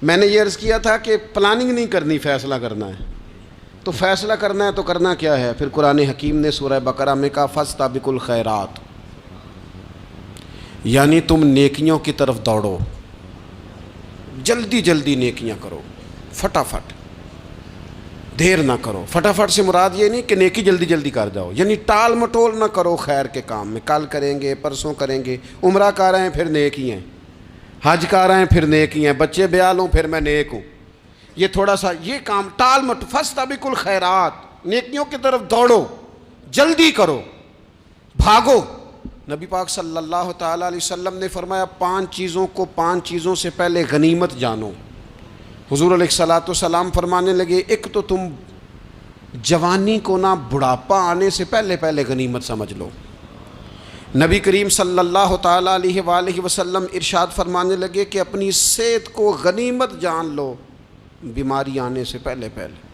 میں نے یہ عرض کیا تھا کہ پلاننگ نہیں کرنی، فیصلہ کرنا ہے، تو فیصلہ کرنا ہے تو کرنا کیا ہے؟ پھر قرآن حکیم نے سورہ بقرہ میں کہا فاستبقوا الخیرات، یعنی تم نیکیوں کی طرف دوڑو، جلدی جلدی نیکیاں کرو، فٹافٹ، دیر نہ کرو۔ فٹافٹ سے مراد یہ نہیں کہ نیکی جلدی جلدی کر جاؤ، یعنی ٹال مٹول نہ کرو خیر کے کام میں، کل کریں گے، پرسوں کریں گے، عمرہ کر رہے ہیں پھر نیکی ہیں، حج کر رہے ہیں پھر نیکی ہیں، بچے بیال ہوں پھر میں نیک ہوں، یہ تھوڑا سا یہ کام ٹال مٹ، فاستبقوا الخیرات، نیکیوں کی طرف دوڑو، جلدی کرو، بھاگو۔ نبی پاک صلی اللہ تعالیٰ علیہ وسلم نے فرمایا 5 چیزوں کو 5 چیزوں سے پہلے غنیمت جانو۔ حضور علیہ الصلوۃ والسلام فرمانے لگے ایک تو تم جوانی کو نہ بڑھاپا آنے سے پہلے پہلے غنیمت سمجھ لو۔ نبی کریم صلی اللہ تعالیٰ علیہ وآلہ وسلم ارشاد فرمانے لگے کہ اپنی صحت کو غنیمت جان لو، بیماری آنے سے پہلے پہلے۔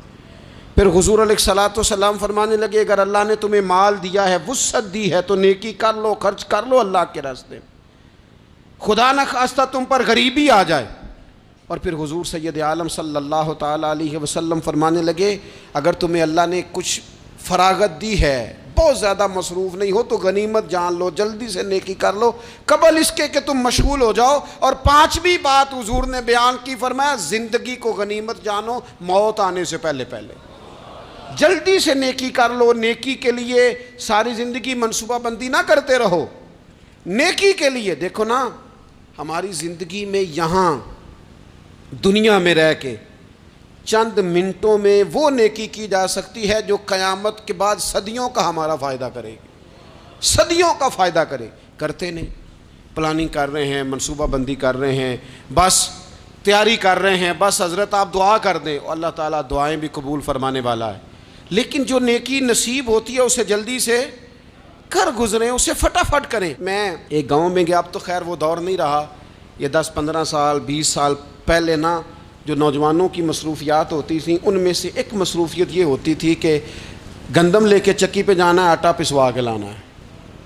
پھر حضور علیہ الصلوۃ والسلام فرمانے لگے اگر اللہ نے تمہیں مال دیا ہے، وسعت دی ہے، تو نیکی کر لو، خرچ کر لو اللہ کے راستے، خدا نہ خواستہ تم پر غریبی آ جائے۔ اور پھر حضور سید عالم صلی اللہ تعالیٰ علیہ وسلم فرمانے لگے اگر تمہیں اللہ نے کچھ فراغت دی ہے، بہت زیادہ مصروف نہیں ہو، تو غنیمت جان لو، جلدی سے نیکی کر لو قبل اس کے کہ تم مشغول ہو جاؤ۔ اور 5ویں بات حضور نے بیان کی، فرمایا زندگی کو غنیمت جانو، موت آنے سے پہلے پہلے جلدی سے نیکی کر لو۔ نیکی کے لیے ساری زندگی منصوبہ بندی نہ کرتے رہو، نیکی کے لیے دیکھو نا، ہماری زندگی میں یہاں دنیا میں رہ کے چند منٹوں میں وہ نیکی کی جا سکتی ہے جو قیامت کے بعد صدیوں کا ہمارا فائدہ کرے گی، صدیوں کا فائدہ کرے، کرتے نہیں۔ پلاننگ کر رہے ہیں، منصوبہ بندی کر رہے ہیں، بس تیاری کر رہے ہیں، بس حضرت آپ دعا کر دیں، اللہ تعالیٰ دعائیں بھی قبول فرمانے والا ہے، لیکن جو نیکی نصیب ہوتی ہے اسے جلدی سے کر گزریں، اسے فٹافٹ کریں۔ میں ایک گاؤں میں گیا، اب تو خیر وہ دور نہیں رہا، یہ 10-15 سال 20 سال پہلے نا جو نوجوانوں کی مصروفیات ہوتی تھیں ان میں سے ایک مصروفیت یہ ہوتی تھی کہ گندم لے کے چکی پہ جانا ہے، آٹا پسوا کے لانا ہے۔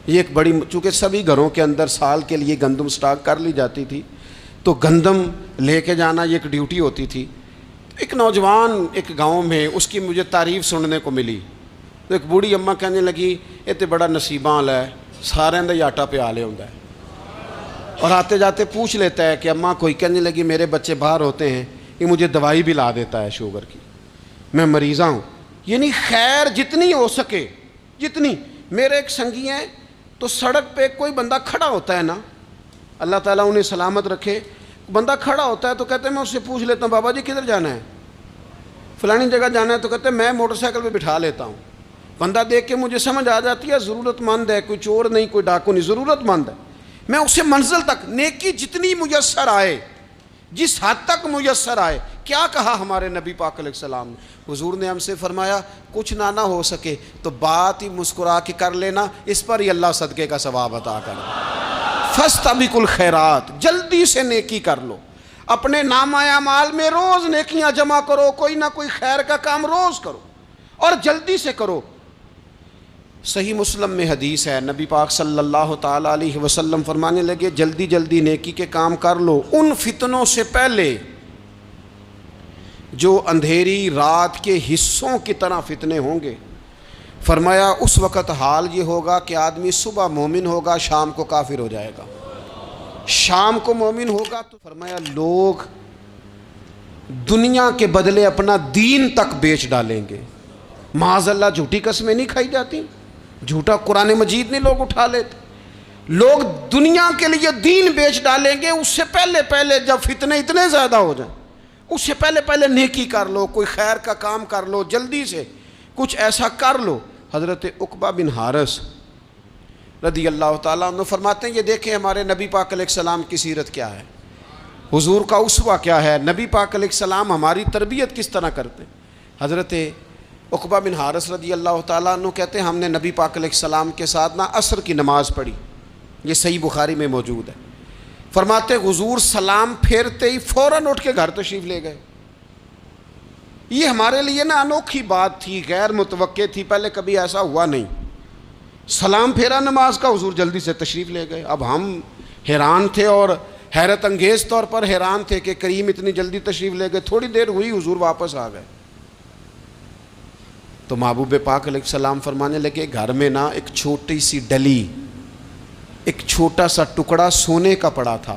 یہ ایک بڑی، چونکہ سبھی گھروں کے اندر سال کے لیے گندم سٹاک کر لی جاتی تھی، تو گندم لے کے جانا یہ ایک ڈیوٹی ہوتی تھی۔ ایک نوجوان ایک گاؤں میں، اس کی مجھے تعریف سننے کو ملی، تو ایک بوڑھی اماں کہنے لگی یہ تو بڑا نصیباں والا ہے، سارے دا آٹا پیا لے ہوندا ہے، اور آتے جاتے پوچھ لیتا ہے کہ اماں کوئی کہنے لگی میرے بچے باہر ہوتے ہیں، یہ مجھے دوائی بھی لا دیتا ہے شوگر کی، میں مریضہ ہوں. یعنی خیر جتنی ہو سکے جتنی. میرے ایک سنگی ہیں تو سڑک پہ کوئی بندہ کھڑا ہوتا ہے نا، اللہ تعالیٰ انہیں سلامت رکھے، بندہ کھڑا ہوتا ہے تو کہتے ہیں میں اس سے پوچھ لیتا ہوں بابا جی کدھر جانا ہے، فلانی جگہ جانا ہے، تو کہتے ہیں میں موٹر سائیکل پہ بٹھا لیتا ہوں. بندہ دیکھ کے مجھے سمجھ آ جاتی ہے ضرورت مند ہے، کوئی چور نہیں کوئی ڈاکو نہیں، ضرورت مند ہے. میں اسے منزل تک نیکی جتنی میسر آئے، جس حد تک میسر آئے. کیا کہا ہمارے نبی پاک علیہ السلام نے؟ حضور نے ہم سے فرمایا کچھ نہ ہو سکے تو بات ہی مسکرا کے کر لینا، اس پر ہی اللہ صدقے کا ثواب عطا کر دے. فاستبقوا الخیرات، جلدی سے نیکی کر لو. اپنے نامہ اعمال میں روز نیکیاں جمع کرو، کوئی نہ کوئی خیر کا کام روز کرو اور جلدی سے کرو. صحیح مسلم میں حدیث ہے، نبی پاک صلی اللہ تعالیٰ علیہ وسلم فرمانے لگے جلدی جلدی نیکی کے کام کر لو ان فتنوں سے پہلے جو اندھیری رات کے حصوں کی طرح فتنے ہوں گے. فرمایا اس وقت حال یہ ہوگا کہ آدمی صبح مومن ہوگا شام کو کافر ہو جائے گا، شام کو مومن ہوگا تو فرمایا لوگ دنیا کے بدلے اپنا دین تک بیچ ڈالیں گے. معاذ اللہ جھوٹی قسمیں نہیں کھائی جاتی، جھوٹا قرآن مجید نہیں لوگ اٹھا لیتے. لوگ دنیا کے لیے دین بیچ ڈالیں گے. اس سے پہلے جب فتنے اتنے زیادہ ہو جائیں اس سے پہلے نیکی کر لو، کوئی خیر کا کام کر لو، جلدی سے کچھ ایسا کر لو. حضرت عقبہ بن حارث رضی اللہ تعالیٰ عنہ فرماتے ہیں یہ دیکھیں ہمارے نبی پاک علیہ السلام کی سیرت کیا ہے، حضور کا اسوہ کیا ہے، نبی پاک علیہ السلام ہماری تربیت کس طرح کرتے. حضرت عقبہ بن حارث رضی اللہ تعالیٰ عنہ کہتے ہیں ہم نے نبی پاک علیہ السلام کے ساتھ عصر کی نماز پڑھی، یہ صحیح بخاری میں موجود ہے. فرماتے حضور سلام پھیرتے ہی فوراً اٹھ کے گھر تشریف لے گئے. یہ ہمارے لیے انوکھی بات تھی، غیر متوقع تھی، پہلے کبھی ایسا ہوا نہیں. سلام پھیرا نماز کا، حضور جلدی سے تشریف لے گئے. اب ہم حیران تھے اور حیرت انگیز طور پر حیران تھے کہ کریم اتنی جلدی تشریف لے گئے. تھوڑی دیر ہوئی حضور واپس آ گئے تو محبوب پاک علیہ السلام فرمانے لگے گھر میں ایک چھوٹی سی ڈلی، ایک چھوٹا سا ٹکڑا سونے کا پڑا تھا،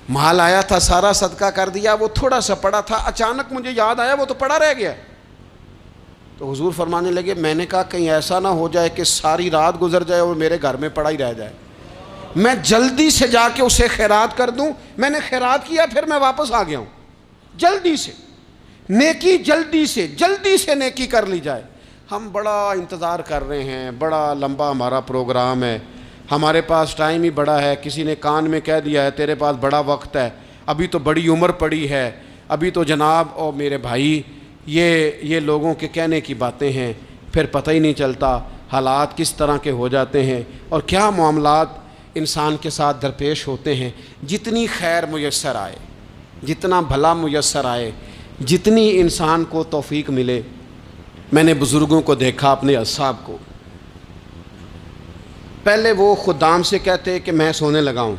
مال آیا تھا سارا صدقہ کر دیا، وہ تھوڑا سا پڑا تھا، اچانک مجھے یاد آیا وہ تو پڑا رہ گیا. تو حضور فرمانے لگے میں نے کہا کہیں ایسا نہ ہو جائے کہ ساری رات گزر جائے اور میرے گھر میں پڑا ہی رہ جائے، میں جلدی سے جا کے اسے خیرات کر دوں. میں نے خیرات کیا پھر میں واپس آ گیا ہوں. جلدی سے نیکی، جلدی سے نیکی کر لی جائے. ہم بڑا انتظار کر رہے ہیں، بڑا لمبا ہمارا پروگرام ہے، ہمارے پاس ٹائم ہی بڑا ہے. کسی نے کان میں کہہ دیا ہے تیرے پاس بڑا وقت ہے، ابھی تو بڑی عمر پڑی ہے، ابھی تو جناب او میرے بھائی یہ لوگوں کے کہنے کی باتیں ہیں. پھر پتہ ہی نہیں چلتا حالات کس طرح کے ہو جاتے ہیں اور کیا معاملات انسان کے ساتھ درپیش ہوتے ہیں. جتنی خیر میسر آئے، جتنا بھلا میسر آئے، جتنی انسان کو توفیق ملے. میں نے بزرگوں کو دیکھا، اپنے اصحاب کو، پہلے وہ خدام سے کہتے کہ میں سونے لگا ہوں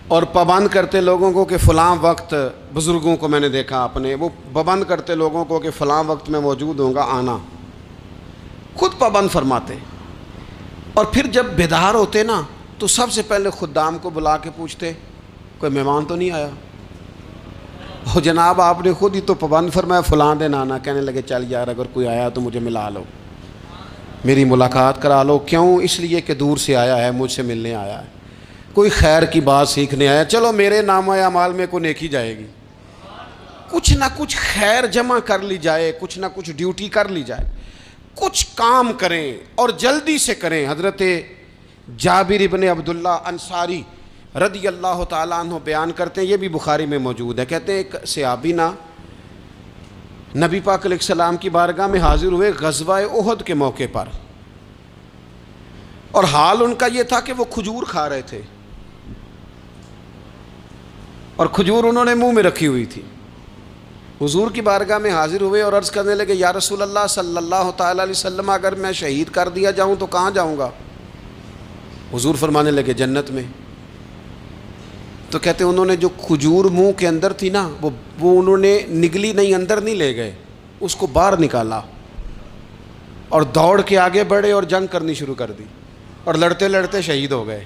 اور پابند کرتے لوگوں کو کہ فلاں وقت، بزرگوں کو میں نے دیکھا اپنے، وہ پابند کرتے لوگوں کو کہ فلاں وقت میں موجود ہوں گا آنا، خود پابند فرماتے. اور پھر جب بیدار ہوتے تو سب سے پہلے خدام کو بلا کے پوچھتے کوئی مہمان تو نہیں آیا. وہ جناب آپ نے خود ہی تو پابند فرمایا فلاں دن آنا. کہنے لگے چل یار اگر کوئی آیا تو مجھے ملا لو، میری ملاقات کرا لو. کیوں؟ اس لیے کہ دور سے آیا ہے، مجھ سے ملنے آیا ہے، کوئی خیر کی بات سیکھنے آیا. چلو میرے نامہ اعمال میں کوئی نیکی جائے گی، کچھ نہ کچھ خیر جمع کر لی جائے، کچھ نہ کچھ ڈیوٹی کر لی جائے، کچھ کام کریں اور جلدی سے کریں. حضرت جابر ابن عبداللہ انصاری رضی اللہ تعالیٰ عنہ بیان کرتے ہیں، یہ بھی بخاری میں موجود ہے. کہتے ہیں ایک صحابی نبی پاک علیہ السلام کی بارگاہ میں حاضر ہوئے غزوہ احد کے موقع پر، اور حال ان کا یہ تھا کہ وہ کھجور کھا رہے تھے اور کھجور انہوں نے منہ میں رکھی ہوئی تھی. حضور کی بارگاہ میں حاضر ہوئے اور عرض کرنے لگے یا رسول اللہ صلی اللہ تعالیٰ علیہ وسلم اگر میں شہید کر دیا جاؤں تو کہاں جاؤں گا؟ حضور فرمانے لگے جنت میں. تو کہتے ہیں انہوں نے جو کھجور منہ کے اندر تھی وہ انہوں نے نگلی نہیں، اندر نہیں لے گئے، اس کو باہر نکالا اور دوڑ کے آگے بڑھے اور جنگ کرنی شروع کر دی اور لڑتے لڑتے شہید ہو گئے.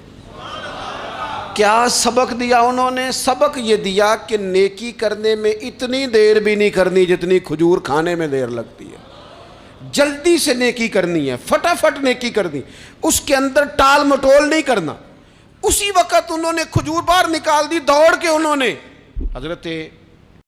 کیا سبق دیا انہوں نے؟ سبق یہ دیا کہ نیکی کرنے میں اتنی دیر بھی نہیں کرنی جتنی کھجور کھانے میں دیر لگتی ہے. جلدی سے نیکی کرنی ہے، فٹافٹ نیکی کرنی، اس کے اندر ٹال مٹول نہیں کرنا. اسی وقت انہوں نے کھجور باہر نکال دی، دوڑ کے انہوں نے حضرت